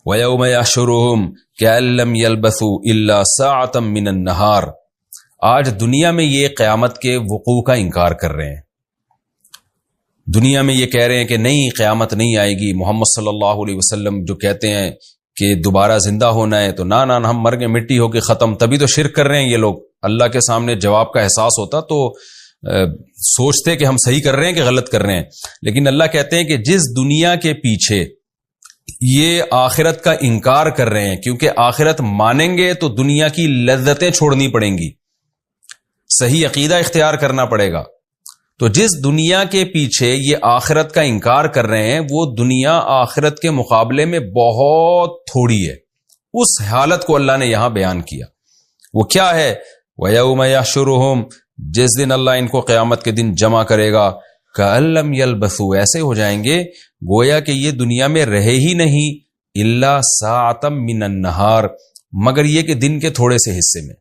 وَيَوْمَ يَحْشُرُهُمْ كَأَن لَّمْ يَلْبَثُوا إِلَّا سَاعَةً مِّنَ النَّهَارِ. آج دنیا میں یہ قیامت کے وقوع کا انکار کر رہے ہیں. دنیا میں یہ کہہ رہے ہیں کہ نہیں قیامت نہیں آئے گی. محمد صلی اللہ علیہ وسلم جو کہتے ہیں کہ دوبارہ زندہ ہونا ہے تو نہ ہم مر گئے مٹی ہو کے ختم. تبھی تو شرک کر رہے ہیں یہ لوگ. اللہ کے سامنے جواب کا احساس ہوتا تو سوچتے کہ ہم صحیح کر رہے ہیں کہ غلط کر رہے ہیں. لیکن اللہ کہتے ہیں کہ جس دنیا کے پیچھے یہ آخرت کا انکار کر رہے ہیں، کیونکہ آخرت مانیں گے تو دنیا کی لذتیں چھوڑنی پڑیں گی، صحیح عقیدہ اختیار کرنا پڑے گا. تو جس دنیا کے پیچھے یہ آخرت کا انکار کر رہے ہیں وہ دنیا آخرت کے مقابلے میں بہت تھوڑی ہے. اس حالت کو اللہ نے یہاں بیان کیا. وہ کیا ہے؟ وَيَوْمَ يَحْشُرُهُمْ، جس دن اللہ ان کو قیامت کے دن جمع کرے گا. كَأَن لَّمْ يَلْبَثُوا، ایسے ہو جائیں گے گویا کہ یہ دنیا میں رہے ہی نہیں. إِلَّا سَاعَةً مِّنَ النَّهَارِ، مگر یہ کہ دن کے تھوڑے سے حصے میں.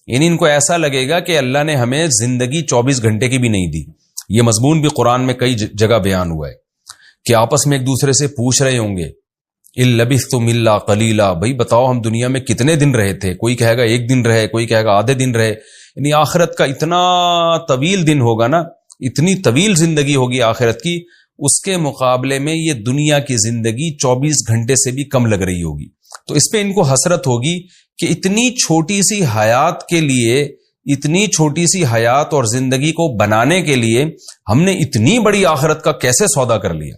یعنی ان کو ایسا لگے گا کہ اللہ نے ہمیں زندگی 24 گھنٹے کی بھی نہیں دی. یہ مضمون بھی قرآن میں کئی جگہ بیان ہوا ہے کہ آپس میں ایک دوسرے سے پوچھ رہے ہوں گے إِن لَبِثْتُمْ إِلَّا قَلِيلًا، بھائی بتاؤ ہم دنیا میں کتنے دن رہے تھے. کوئی کہے گا 1 دن رہے، کوئی کہے گا آدھے دن رہے. یعنی آخرت کا اتنا طویل دن ہوگا نا، اتنی طویل زندگی ہوگی آخرت کی، اس کے مقابلے میں یہ دنیا کی زندگی 24 گھنٹے سے بھی کم لگ رہی ہوگی. تو اس پہ ان کو حسرت ہوگی کہ اتنی چھوٹی سی حیات کے لیے، اتنی چھوٹی سی حیات اور زندگی کو بنانے کے لیے ہم نے اتنی بڑی آخرت کا کیسے سودا کر لیا.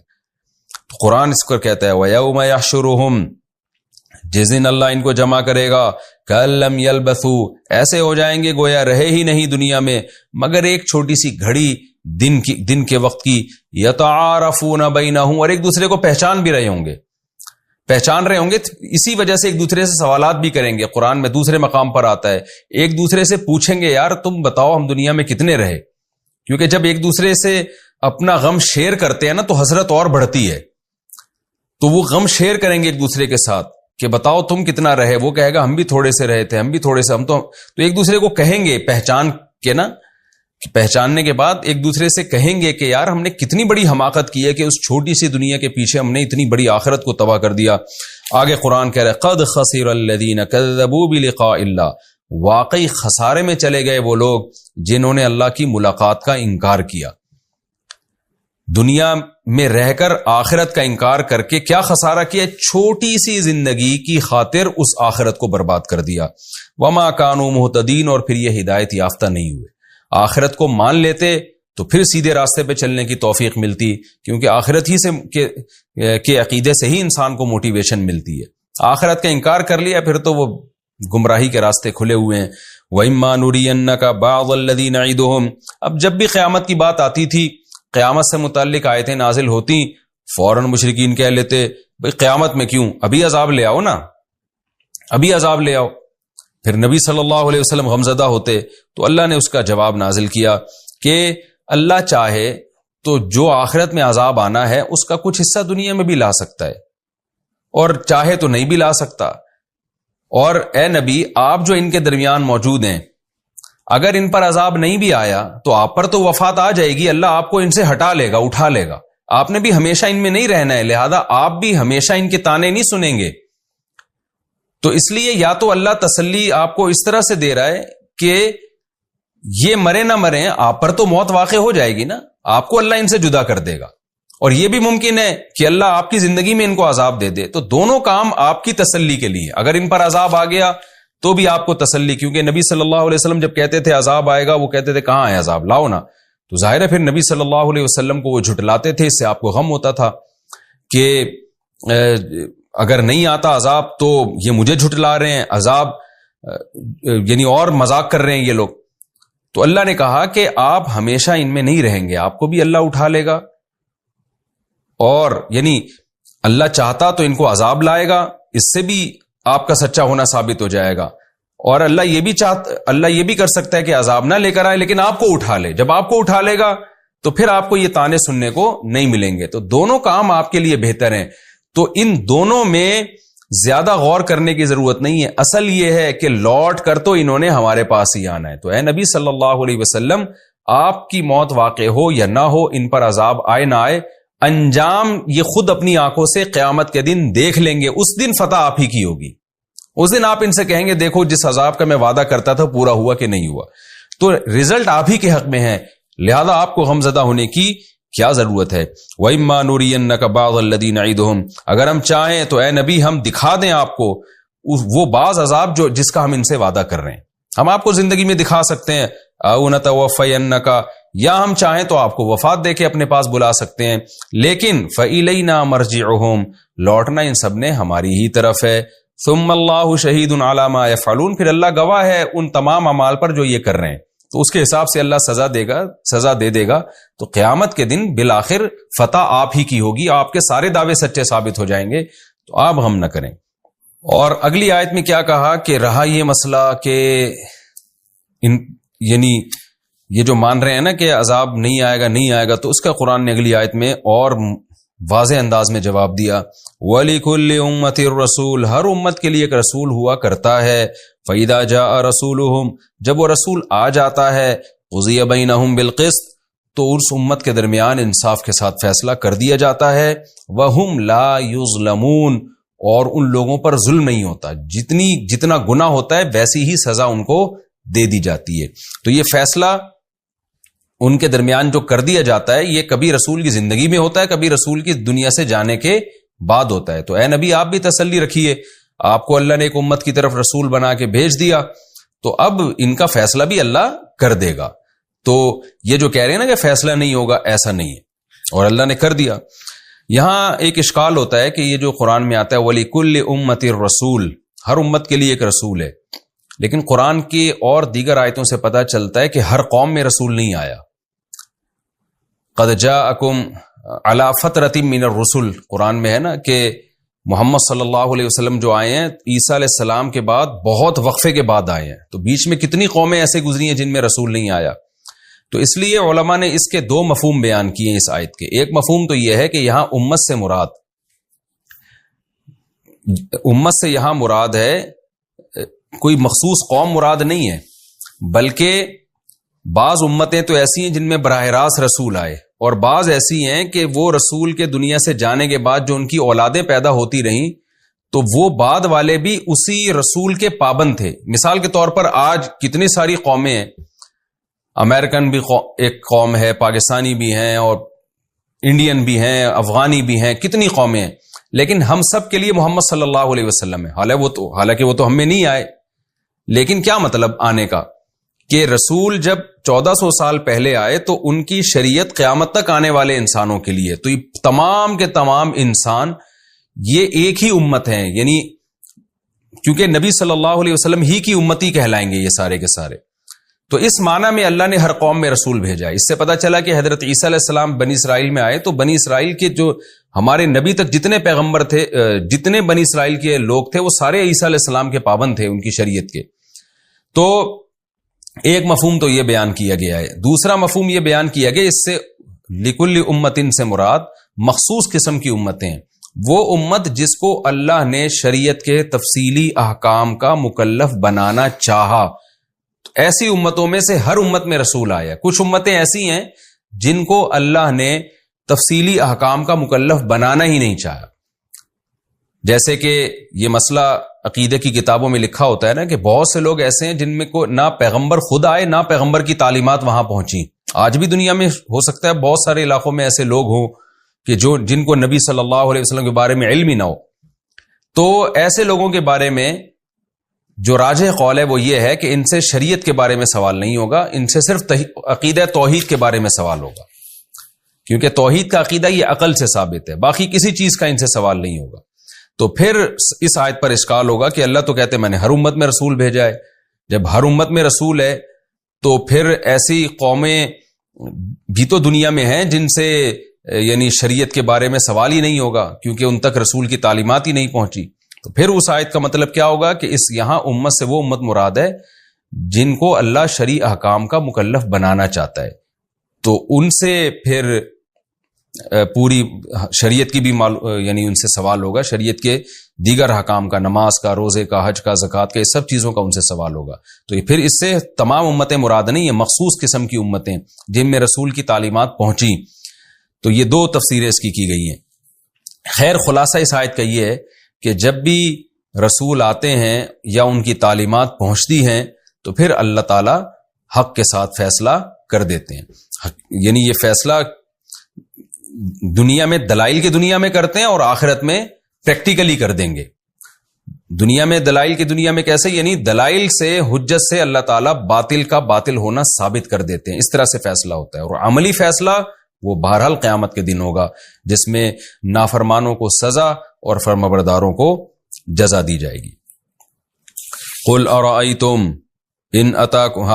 تو قرآن اس کو کہتا ہے وَيَوْمَ يَحْشُرُهُمْ، جس دن اللہ ان کو جمع کرے گا. كَأَن لَّمْ يَلْبَثُوا، ایسے ہو جائیں گے گویا رہے ہی نہیں دنیا میں مگر ایک چھوٹی سی گھڑی دن کے وقت کی. يَتَعَارَفُونَ بَيْنَهُمْ، اور ایک دوسرے کو پہچان بھی رہے ہوں گے. اسی وجہ سے ایک دوسرے سے سوالات بھی کریں گے. قرآن میں دوسرے مقام پر آتا ہے ایک دوسرے سے پوچھیں گے یار تم بتاؤ ہم دنیا میں کتنے رہے. کیونکہ جب ایک دوسرے سے اپنا غم شیئر کرتے ہیں نا تو حسرت اور بڑھتی ہے. تو وہ غم شیئر کریں گے ایک دوسرے کے ساتھ کہ بتاؤ تم کتنا رہے. وہ کہے گا ہم بھی تھوڑے سے رہے تھے، ہم بھی تھوڑے سے. تو ایک دوسرے کو کہیں گے پہچان کے نا، پہچاننے کے بعد ایک دوسرے سے کہیں گے کہ یار ہم نے کتنی بڑی حماقت کی ہے کہ اس چھوٹی سی دنیا کے پیچھے ہم نے اتنی بڑی آخرت کو تباہ کر دیا. آگے قرآن کہہ رہا ہے قد خسر الذین کذبوا بلقاء اللہ، واقعی خسارے میں چلے گئے وہ لوگ جنہوں نے اللہ کی ملاقات کا انکار کیا. دنیا میں رہ کر آخرت کا انکار کر کے کیا خسارہ کیا؟ چھوٹی سی زندگی کی خاطر اس آخرت کو برباد کر دیا. وما کانوا مہتدین، اور پھر یہ ہدایت یافتہ نہیں ہوئے. آخرت کو مان لیتے تو پھر سیدھے راستے پہ چلنے کی توفیق ملتی، کیونکہ آخرت ہی سے کے عقیدے سے ہی انسان کو موٹیویشن ملتی ہے. آخرت کا انکار کر لیا پھر تو وہ گمراہی کے راستے کھلے ہوئے ہیں. وَإِمَّا نُرِيَنَّكَ بَعْضَ الَّذِي نَعِدُهُمْ، اب جب بھی قیامت کی بات آتی تھی، قیامت سے متعلق آیتیں نازل ہوتی، فوراً مشرکین کہہ لیتے بھئی قیامت میں کیوں، ابھی عذاب لے آؤ نا، ابھی عذاب لے آؤ. پھر نبی صلی اللہ علیہ وسلم غمزدہ ہوتے تو اللہ نے اس کا جواب نازل کیا کہ اللہ چاہے تو جو آخرت میں عذاب آنا ہے اس کا کچھ حصہ دنیا میں بھی لا سکتا ہے، اور چاہے تو نہیں بھی لا سکتا. اور اے نبی آپ جو ان کے درمیان موجود ہیں، اگر ان پر عذاب نہیں بھی آیا تو آپ پر تو وفات آ جائے گی، اللہ آپ کو ان سے ہٹا لے گا، اٹھا لے گا. آپ نے بھی ہمیشہ ان میں نہیں رہنا ہے، لہذا آپ بھی ہمیشہ ان کے تانے نہیں سنیں گے. تو اس لیے یا تو اللہ تسلی آپ کو اس طرح سے دے رہا ہے کہ یہ مرے نہ مرے آپ پر تو موت واقع ہو جائے گی نا، آپ کو اللہ ان سے جدا کر دے گا. اور یہ بھی ممکن ہے کہ اللہ آپ کی زندگی میں ان کو عذاب دے دے. تو دونوں کام آپ کی تسلی کے لیے. اگر ان پر عذاب آ گیا تو بھی آپ کو تسلی، کیونکہ نبی صلی اللہ علیہ وسلم جب کہتے تھے عذاب آئے گا وہ کہتے تھے کہاں ہے عذاب، لاؤ نا. تو ظاہر ہے پھر نبی صلی اللہ علیہ وسلم کو وہ جھٹلاتے تھے، اس سے آپ کو غم ہوتا تھا کہ اگر نہیں آتا عذاب تو یہ مجھے جھٹلا رہے ہیں، عذاب یعنی اور مذاق کر رہے ہیں یہ لوگ. تو اللہ نے کہا کہ آپ ہمیشہ ان میں نہیں رہیں گے، آپ کو بھی اللہ اٹھا لے گا. اور یعنی اللہ چاہتا تو ان کو عذاب لائے گا، اس سے بھی آپ کا سچا ہونا ثابت ہو جائے گا. اور اللہ یہ بھی کر سکتا ہے کہ عذاب نہ لے کر آئے لیکن آپ کو اٹھا لے. جب آپ کو اٹھا لے گا تو پھر آپ کو یہ تانے سننے کو نہیں ملیں گے. تو دونوں کام آپ کے لیے بہتر ہیں. تو ان دونوں میں زیادہ غور کرنے کی ضرورت نہیں ہے. اصل یہ ہے کہ لوٹ کر تو انہوں نے ہمارے پاس ہی آنا ہے. تو اے نبی صلی اللہ علیہ وسلم، آپ کی موت واقع ہو یا نہ ہو، ان پر عذاب آئے نہ آئے، انجام یہ خود اپنی آنکھوں سے قیامت کے دن دیکھ لیں گے. اس دن فتح آپ ہی کی ہوگی. اس دن آپ ان سے کہیں گے دیکھو جس عذاب کا میں وعدہ کرتا تھا پورا ہوا کہ نہیں ہوا. تو رزلٹ آپ ہی کے حق میں ہے, لہذا آپ کو غمزدہ ہونے کی کیا ضرورت ہے. وَإِمَّا نُرِيَنَّكَ بَعْضَ الَّذِي نَعِدُهُمْ, اگر ہم چاہیں تو اے نبی ہم دکھا دیں آپ کو وہ بعض عذاب جس کا ہم ان سے وعدہ کر رہے ہیں, ہم آپ کو زندگی میں دکھا سکتے ہیں. أَوْ نَتَوَفَّيَنَّكَ, یا ہم چاہیں تو آپ کو وفات دے کے اپنے پاس بلا سکتے ہیں. لیکن فَإِلَيْنَا مَرْجِعُهُمْ, لوٹنا ان سب نے ہماری ہی طرف ہے. ثُمَّ اللَّهُ شَهِيدٌ عَلَى مَا يَفْعَلُونَ, پھر اللہ گواہ ہے ان تمام اعمال پر جو یہ کر رہے ہیں, تو اس کے حساب سے اللہ سزا دے دے گا. تو قیامت کے دن بالآخر فتح آپ ہی کی ہوگی, آپ کے سارے دعوے سچے ثابت ہو جائیں گے. تو آپ غم نہ کریں. اور اگلی آیت میں کیا کہا کہ رہا یہ مسئلہ کہ یعنی یہ جو مان رہے ہیں نا کہ عذاب نہیں آئے گا, تو اس کا قرآن نے اگلی آیت میں اور واضح انداز میں جواب دیا. وَلِكُلِّ أُمَّةٍ الرَّسُولُ, ہر امت کے لیے ایک رسول ہوا کرتا ہے. فَإِذَا جَاءَ رَسُولُهُمْ, جب وہ رسول آ جاتا ہے, قُضِيَ بَيْنَهُمْ بِالْقِسْطِ, تو اس امت کے درمیان انصاف کے ساتھ فیصلہ کر دیا جاتا ہے. وَهُمْ لَا يُظْلَمُونَ, اور ان لوگوں پر ظلم نہیں ہوتا, جتنا گناہ ہوتا ہے ویسی ہی سزا ان کو دے دی جاتی ہے. تو یہ فیصلہ ان کے درمیان جو کر دیا جاتا ہے یہ کبھی رسول کی زندگی میں ہوتا ہے, کبھی رسول کی دنیا سے جانے کے بعد ہوتا ہے. تو اے نبی آپ بھی تسلی رکھیے, آپ کو اللہ نے ایک امت کی طرف رسول بنا کے بھیج دیا, تو اب ان کا فیصلہ بھی اللہ کر دے گا. تو یہ جو کہہ رہے ہیں نا کہ فیصلہ نہیں ہوگا, ایسا نہیں ہے, اور اللہ نے کر دیا. یہاں ایک اشکال ہوتا ہے کہ یہ جو قرآن میں آتا ہے وَلِكُلِّ أُمَّةٍ الرَّسُولُ, ہر امت کے لیے ایک رسول ہے, لیکن قرآن کی اور دیگر آیتوں سے پتہ چلتا ہے کہ ہر قوم میں رسول نہیں آیا. قَدْ جَاءَكُمْ عَلَى فَتْرَةٍ مِّنَ الرُّسُلِ, قرآن میں ہے نا کہ محمد صلی اللہ علیہ وسلم جو آئے ہیں عیسیٰ علیہ السلام کے بعد بہت وقفے کے بعد آئے ہیں, تو بیچ میں کتنی قومیں ایسے گزری ہیں جن میں رسول نہیں آیا. تو اس لیے علماء نے اس کے دو مفہوم بیان کیے ہیں اس آیت کے. ایک مفہوم تو یہ ہے کہ یہاں امت سے یہاں مراد ہے کوئی مخصوص قوم مراد نہیں ہے, بلکہ بعض امتیں تو ایسی ہیں جن میں براہ راست رسول آئے, اور بعض ایسی ہیں کہ وہ رسول کے دنیا سے جانے کے بعد جو ان کی اولادیں پیدا ہوتی رہیں تو وہ بعد والے بھی اسی رسول کے پابند تھے. مثال کے طور پر آج کتنی ساری قومیں ہیں, امریکن بھی ایک قوم ہے, پاکستانی بھی ہیں, اور انڈین بھی ہیں, افغانی بھی ہیں, کتنی قومیں ہیں, لیکن ہم سب کے لیے محمد صلی اللہ علیہ وسلم ہے. حالانکہ وہ تو ہم میں نہیں آئے, لیکن کیا مطلب آنے کا کہ رسول جب 1400 سال پہلے آئے تو ان کی شریعت قیامت تک آنے والے انسانوں کے لیے, تو یہ تمام کے تمام انسان یہ ایک ہی امت ہیں, یعنی کیونکہ نبی صلی اللہ علیہ وسلم ہی کی امتی کہلائیں گے یہ سارے کے سارے. تو اس معنی میں اللہ نے ہر قوم میں رسول بھیجا. اس سے پتہ چلا کہ حضرت عیسیٰ علیہ السلام بنی اسرائیل میں آئے تو بنی اسرائیل کے جو ہمارے نبی تک جتنے پیغمبر تھے, جتنے بنی اسرائیل کے لوگ تھے, وہ سارے عیسیٰ علیہ السلام کے پابند تھے ان کی شریعت کے. تو ایک مفہوم تو یہ بیان کیا گیا ہے. دوسرا مفہوم یہ بیان کیا گیا اس سے لکل امتن سے مراد مخصوص قسم کی امتیں, وہ امت جس کو اللہ نے شریعت کے تفصیلی احکام کا مکلف بنانا چاہا. ایسی امتوں میں سے ہر امت میں رسول آیا. کچھ امتیں ایسی ہیں جن کو اللہ نے تفصیلی احکام کا مکلف بنانا ہی نہیں چاہا, جیسے کہ یہ مسئلہ عقیدے کی کتابوں میں لکھا ہوتا ہے نا کہ بہت سے لوگ ایسے ہیں جن میں کو نہ پیغمبر خود آئے نہ پیغمبر کی تعلیمات وہاں پہنچی. آج بھی دنیا میں ہو سکتا ہے بہت سارے علاقوں میں ایسے لوگ ہوں کہ جن کو نبی صلی اللہ علیہ وسلم کے بارے میں علم ہی نہ ہو. تو ایسے لوگوں کے بارے میں جو راجح قول ہے وہ یہ ہے کہ ان سے شریعت کے بارے میں سوال نہیں ہوگا, ان سے صرف عقیدہ توحید کے بارے میں سوال ہوگا, کیونکہ توحید کا عقیدہ یہ عقل سے ثابت ہے, باقی کسی چیز کا ان سے سوال نہیں ہوگا. تو پھر اس آیت پر اشکال ہوگا کہ اللہ تو کہتے ہیں میں نے ہر امت میں رسول بھیجا ہے. جب ہر امت میں رسول ہے تو پھر ایسی قومیں بھی تو دنیا میں ہیں جن سے یعنی شریعت کے بارے میں سوال ہی نہیں ہوگا, کیونکہ ان تک رسول کی تعلیمات ہی نہیں پہنچی. تو پھر اس آیت کا مطلب کیا ہوگا کہ اس یہاں امت سے وہ امت مراد ہے جن کو اللہ شرعی احکام کا مکلف بنانا چاہتا ہے. تو ان سے پھر پوری شریعت کی بھی یعنی ان سے سوال ہوگا, شریعت کے دیگر احکام کا, نماز کا, روزے کا, حج کا, زکوٰۃ کا, یہ سب چیزوں کا ان سے سوال ہوگا. تو یہ پھر اس سے تمام امتیں مراد نہیں ہیں, مخصوص قسم کی امتیں جن میں رسول کی تعلیمات پہنچی. تو یہ دو تفسیریں اس کی گئی ہیں. خیر خلاصہ اس آیت کا یہ ہے کہ جب بھی رسول آتے ہیں یا ان کی تعلیمات پہنچتی ہیں تو پھر اللہ تعالی حق کے ساتھ فیصلہ کر دیتے ہیں. یعنی یہ فیصلہ دنیا میں دلائل کی دنیا میں کرتے ہیں اور آخرت میں پریکٹیکلی کر دیں گے. دنیا میں دلائل کی دنیا میں کیسے؟ یعنی دلائل سے، حجت سے اللہ تعالیٰ باطل کا باطل ہونا ثابت کر دیتے ہیں. اس طرح سے فیصلہ ہوتا ہے. اور عملی فیصلہ وہ بہرحال قیامت کے دن ہوگا، جس میں نافرمانوں کو سزا اور فرمانبرداروں کو جزا دی جائے گی. قل ارأیتم ان اتاکم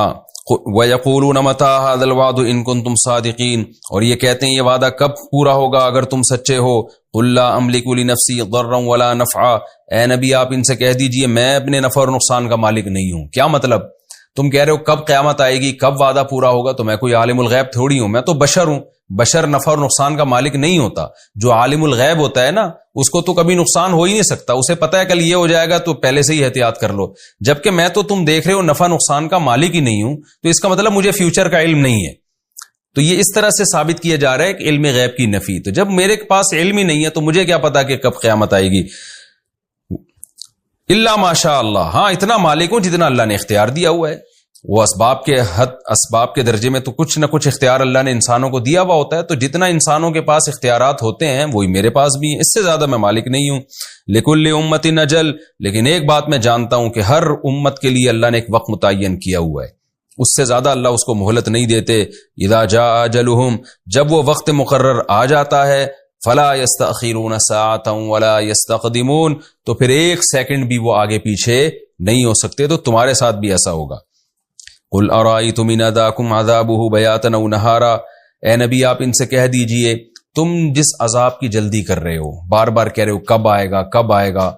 وَيَقُولُونَ مَتَىٰ هَٰذَا الْوَعْدُ إِن كُنتُمْ صَادِقِينَ، اور یہ کہتے ہیں یہ وعدہ کب پورا ہوگا اگر تم سچے ہو. قُل لَّا أَمْلِكُ لِنَفْسِي ضَرًّا وَلَا نَفْعًا، اے نبی آپ ان سے کہہ دیجئے میں اپنے نفع اور نقصان کا مالک نہیں ہوں. کیا مطلب؟ تم کہہ رہے ہو کب قیامت آئے گی، کب وعدہ پورا ہوگا، تو میں کوئی عالم الغیب تھوڑی ہوں، میں تو بشر ہوں. بشر نفع اور نقصان کا مالک نہیں ہوتا. جو عالم الغیب ہوتا ہے نا اس کو تو کبھی نقصان ہو ہی نہیں سکتا، اسے پتا ہے کل یہ ہو جائے گا تو پہلے سے ہی احتیاط کر لو. جبکہ میں تو تم دیکھ رہے ہو نفع نقصان کا مالک ہی نہیں ہوں، تو اس کا مطلب مجھے فیوچر کا علم نہیں ہے. تو یہ اس طرح سے ثابت کیا جا رہا ہے کہ علم غیب کی نفی. تو جب میرے پاس علم ہی نہیں ہے تو مجھے کیا پتا کہ کب قیامت آئے گی. الا ماشاء اللہ، ہاں اتنا مالک ہوں جتنا اللہ نے اختیار دیا ہوا ہے. وہ اسباب کے درجے میں تو کچھ نہ کچھ اختیار اللہ نے انسانوں کو دیا ہوا ہوتا ہے. تو جتنا انسانوں کے پاس اختیارات ہوتے ہیں وہی میرے پاس بھی ہیں، اس سے زیادہ میں مالک نہیں ہوں. لکل امت اجل، لیکن ایک بات میں جانتا ہوں کہ ہر امت کے لیے اللہ نے ایک وقت متعین کیا ہوا ہے، اس سے زیادہ اللہ اس کو مہلت نہیں دیتے. اذا جاء اجلهم، جب وہ وقت مقرر آ جاتا ہے، فلا يستأخرون ساعة ولا يستقدمون، تو پھر ایک سیکنڈ بھی وہ آگے پیچھے نہیں ہو سکتے. تو تمہارے ساتھ بھی ایسا ہوگا. قل ارأیتم ان اتاکم عذابہ بیاتا او نہارا، اے نبی آپ ان سے کہہ دیجئے تم جس عذاب کی جلدی کر رہے ہو، بار بار کہہ رہے ہو کب آئے گا کب آئے گا،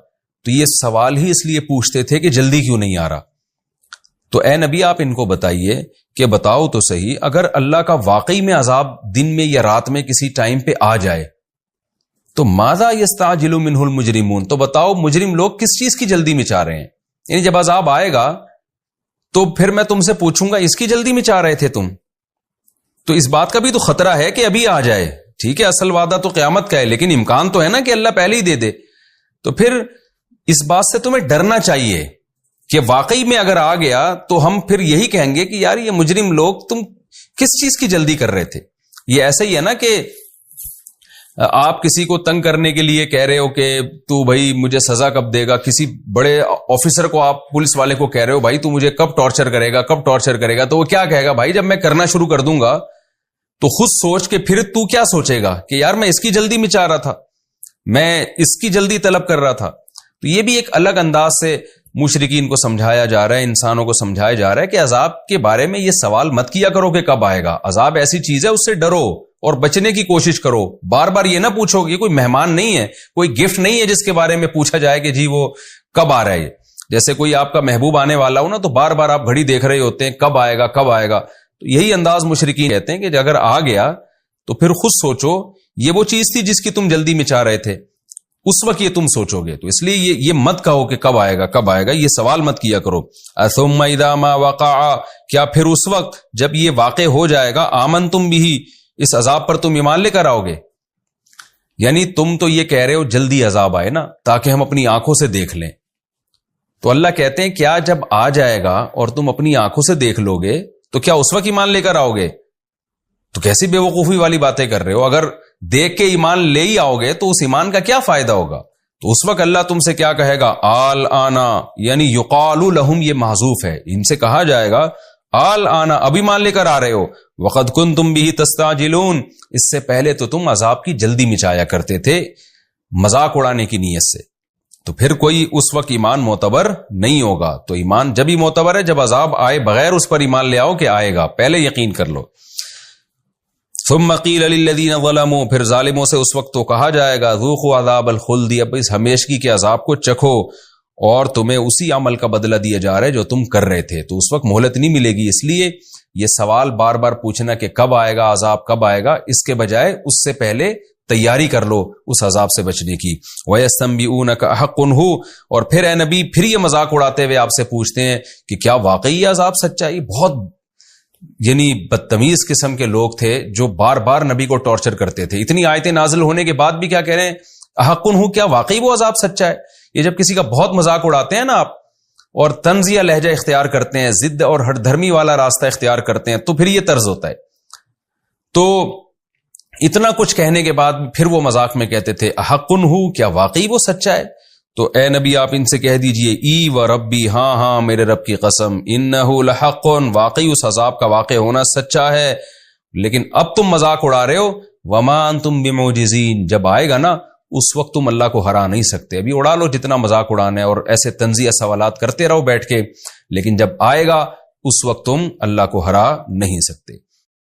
تو یہ سوال ہی اس لیے پوچھتے تھے کہ جلدی کیوں نہیں آ رہا. تو اے نبی آپ ان کو بتائیے کہ بتاؤ تو صحیح، اگر اللہ کا واقعی میں عذاب دن میں یا رات میں کسی ٹائم پہ آ جائے تو ماذا یستعجل منہ المجرمون، تو بتاؤ مجرم لوگ کس چیز کی جلدی میں چاہ رہے ہیں. یعنی جب عذاب آئے گا تو پھر میں تم سے پوچھوں گا اس کی جلدی میں چاہ رہے تھے تم، تو اس بات کا بھی تو خطرہ ہے کہ ابھی آ جائے. ٹھیک ہے اصل وعدہ تو قیامت کا ہے، لیکن امکان تو ہے نا کہ اللہ پہلے ہی دے دے. تو پھر اس بات سے تمہیں ڈرنا چاہیے کہ واقعی میں اگر آ گیا تو ہم پھر یہی کہیں گے کہ یار یہ مجرم لوگ تم کس چیز کی جلدی کر رہے تھے. یہ ایسا ہی ہے نا کہ آپ کسی کو تنگ کرنے کے لیے کہہ رہے ہو کہ تو بھائی مجھے سزا کب دے گا، کسی بڑے آفیسر کو آپ پولیس والے کو کہہ رہے ہو بھائی تو مجھے کب ٹارچر کرے گا کب ٹارچر کرے گا، تو وہ کیا کہے گا بھائی جب میں کرنا شروع کر دوں گا تو خود سوچ کے پھر تو کیا سوچے گا کہ یار میں اس کی جلدی میں چاہ رہا تھا، میں اس کی جلدی طلب کر رہا تھا. تو یہ بھی ایک الگ انداز سے مشرکین کو سمجھایا جا رہا ہے، انسانوں کو سمجھایا جا رہا ہے کہ عذاب کے بارے میں یہ سوال مت کیا کرو کہ کب آئے گا. عذاب ایسی چیز ہے اس سے ڈرو اور بچنے کی کوشش کرو. بار بار یہ نہ پوچھو، یہ کوئی مہمان نہیں ہے، کوئی گفٹ نہیں ہے جس کے بارے میں پوچھا جائے کہ جی وہ کب آ رہا ہے. جیسے کوئی آپ کا محبوب آنے والا ہو نا تو بار بار آپ گھڑی دیکھ رہے ہوتے ہیں کب آئے گا کب آئے گا. تو یہی انداز مشرکین کہتے ہیں کہ اگر آ گیا تو پھر خود سوچو یہ وہ چیز تھی جس کی تم جلدی میں چاہ رہے تھے، اس وقت یہ تم سوچو گے. تو اس لیے یہ مت کہو کہ کب آئے گا کب آئے گا، یہ سوال مت کیا کرو. ثم اذا ما وقع، کیا پھر اس وقت جب یہ واقع ہو جائے گا، آمنتم بھی، اس عذاب پر تم ایمان لے کر آؤ گے. یعنی تم تو یہ کہہ رہے ہو جلدی عذاب آئے نا تاکہ ہم اپنی آنکھوں سے دیکھ لیں. تو اللہ کہتے ہیں کیا جب آ جائے گا اور تم اپنی آنکھوں سے دیکھ لو گے تو کیا اس وقت ایمان لے کر آؤ گے؟ تو کیسی بے وقوفی والی باتیں کر رہے ہو. اگر دیکھ کے ایمان لے ہی آؤ گے تو اس ایمان کا کیا فائدہ ہوگا؟ تو اس وقت اللہ تم سے کیا کہے گا؟ آل آنا، یعنی یقال لہم، یہ محذوف ہے، ان سے کہا جائے گا آل آنا، ابھی مان لے کر آ رہے ہو. وقد کنتم بھی تستعجلون، اس سے پہلے تو تم عذاب کی جلدی مچایا کرتے تھے مذاق اڑانے کی نیت سے. تو پھر کوئی اس وقت ایمان معتبر نہیں ہوگا. تو ایمان جب ہی معتبر ہے جب عذاب آئے بغیر اس پر ایمان لے آؤ کہ آئے گا، پہلے یقین کر لو. ثم قیل للذین ظلموا، پھر ظالموں سے اس وقت تو کہا جائے گا ذوقوا عذاب الخلد، اب اس ہمیشگی کے عذاب کو چکھو اور تمہیں اسی عمل کا بدلہ دیا جا رہا ہے جو تم کر رہے تھے. تو اس وقت مہلت نہیں ملے گی. اس لیے یہ سوال بار بار پوچھنا کہ کب آئے گا عذاب کب آئے گا، اس کے بجائے اس سے پہلے تیاری کر لو اس عذاب سے بچنے کی. وَيَسْتَنْبِئُونَكَ أَحَقٌّ هُوَ، اور پھر اے نبی پھر یہ مذاق اڑاتے ہوئے آپ سے پوچھتے ہیں کہ کیا واقعی عذاب سچا ہے. بہت یعنی بدتمیز قسم کے لوگ تھے جو بار بار نبی کو ٹارچر کرتے تھے. اتنی آیتیں نازل ہونے کے بعد بھی کیا کہہ رہے ہیں؟ احقن ہوں، کیا واقعی وہ عذاب سچا ہے؟ یہ جب کسی کا بہت مذاق اڑاتے ہیں نا آپ اور طنزیہ لہجہ اختیار کرتے ہیں، ضد اور ہٹ دھرمی والا راستہ اختیار کرتے ہیں، تو پھر یہ طرز ہوتا ہے. تو اتنا کچھ کہنے کے بعد پھر وہ مذاق میں کہتے تھے احقن ہوں، کیا واقعی وہ سچا ہے؟ تو اے نبی آپ ان سے کہہ دیجئے ای و ربی، ہاں ہاں میرے رب کی قسم، انہ لحق، واقعی اس عذاب کا واقع ہونا سچا ہے، لیکن اب تم مذاق اڑا رہے ہو. وما انتم بمعجزین، جب آئے گا نا اس وقت تم اللہ کو ہرا نہیں سکتے. ابھی اڑا لو جتنا مذاق اڑانا ہے اور ایسے طنزیہ سوالات کرتے رہو بیٹھ کے، لیکن جب آئے گا اس وقت تم اللہ کو ہرا نہیں سکتے.